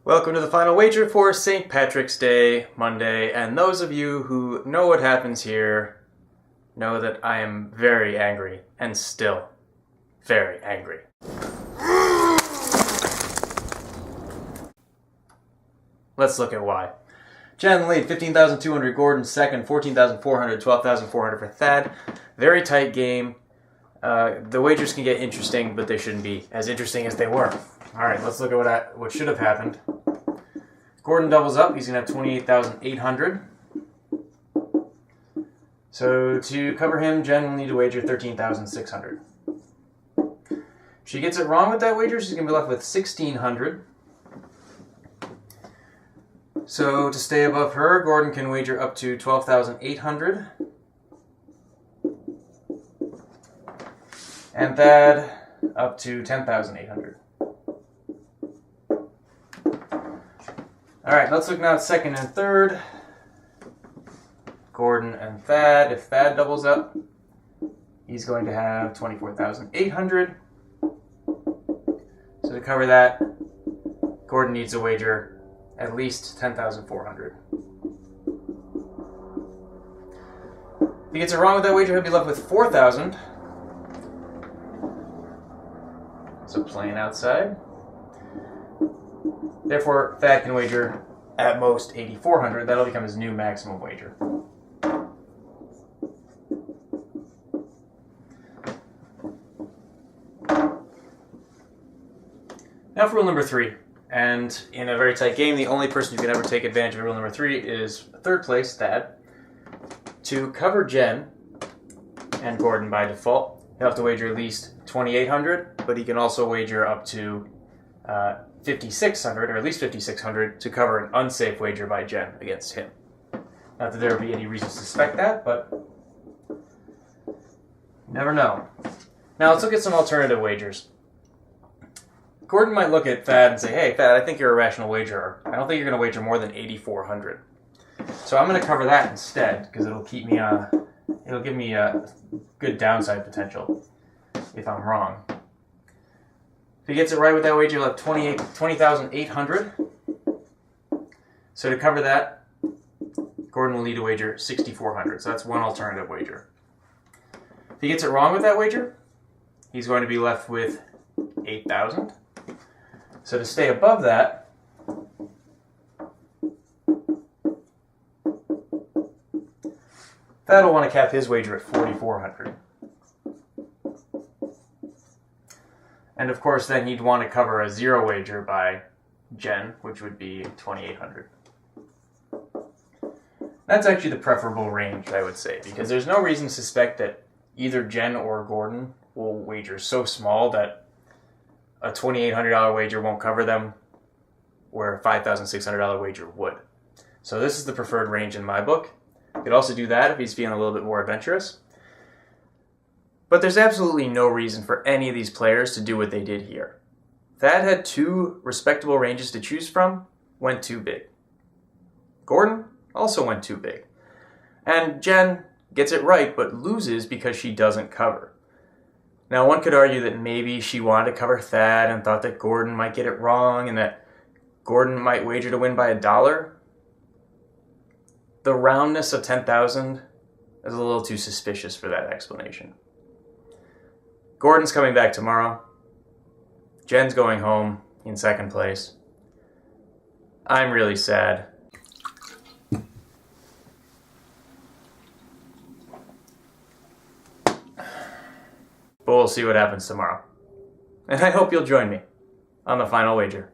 Welcome to the final wager for St. Patrick's Day, Monday, and those of you who know what happens here know that I am very angry, and still very angry. Let's look at why. Jen in the lead, 15,200, Gordon second, 14,400, 12,400 for Thad. Very tight game. The wagers can get interesting, but they shouldn't be as interesting as they were. Alright, let's look at what should have happened. Gordon doubles up. He's going to have 28,800. So to cover him, Jen will need to wager 13,600. If she gets it wrong with that wager, she's going to be left with 1,600. So to stay above her, Gordon can wager up to 12,800. And Thad up to 10,800. Alright, let's look now at second and third. Gordon and Thad. If Thad doubles up, he's going to have 24,800. So to cover that, Gordon needs to wager at least 10,400. If he gets it wrong with that wager, he'll be left with 4,000. So playing outside. Therefore, Thad can wager at most 8,400. That'll become his new maximum wager. Now for rule number 3. And in a very tight game, the only person who can ever take advantage of rule number 3 is third place, Thad. To cover Jen and Gordon by default, he'll have to wager at least 2,800, but he can also wager up to 5,600, or at least 5,600, to cover an unsafe wager by Jen against him. Not that there would be any reason to suspect that, but you never know. Now let's look at some alternative wagers. Gordon might look at Thad and say, "Hey, Thad, I think you're a rational wagerer. I don't think you're going to wager more than 8,400. So I'm going to cover that instead, because it'll keep me, it'll give me a good downside potential if I'm wrong." If he gets it right with that wager, he'll have 20,800. So to cover that, Gordon will need to wager 6,400. So that's one alternative wager. If he gets it wrong with that wager, he's going to be left with 8,000. So to stay above that, Thad will want to cap his wager at 4,400. And of course, then he'd want to cover a zero wager by Jen, which would be 2,800. That's actually the preferable range, I would say, because there's no reason to suspect that either Jen or Gordon will wager so small that a $2,800 wager won't cover them, where a $5,600 wager would. So this is the preferred range in my book. You could also do that if he's feeling a little bit more adventurous. But there's absolutely no reason for any of these players to do what they did here. Thad had two respectable ranges to choose from, went too big. Gordon also went too big. And Jen gets it right, but loses because she doesn't cover. Now, one could argue that maybe she wanted to cover Thad and thought that Gordon might get it wrong and that Gordon might wager to win by $1. The roundness of 10,000 is a little too suspicious for that explanation. Gordon's coming back tomorrow. Jen's going home in second place. I'm really sad. But we'll see what happens tomorrow. And I hope you'll join me on the final wager.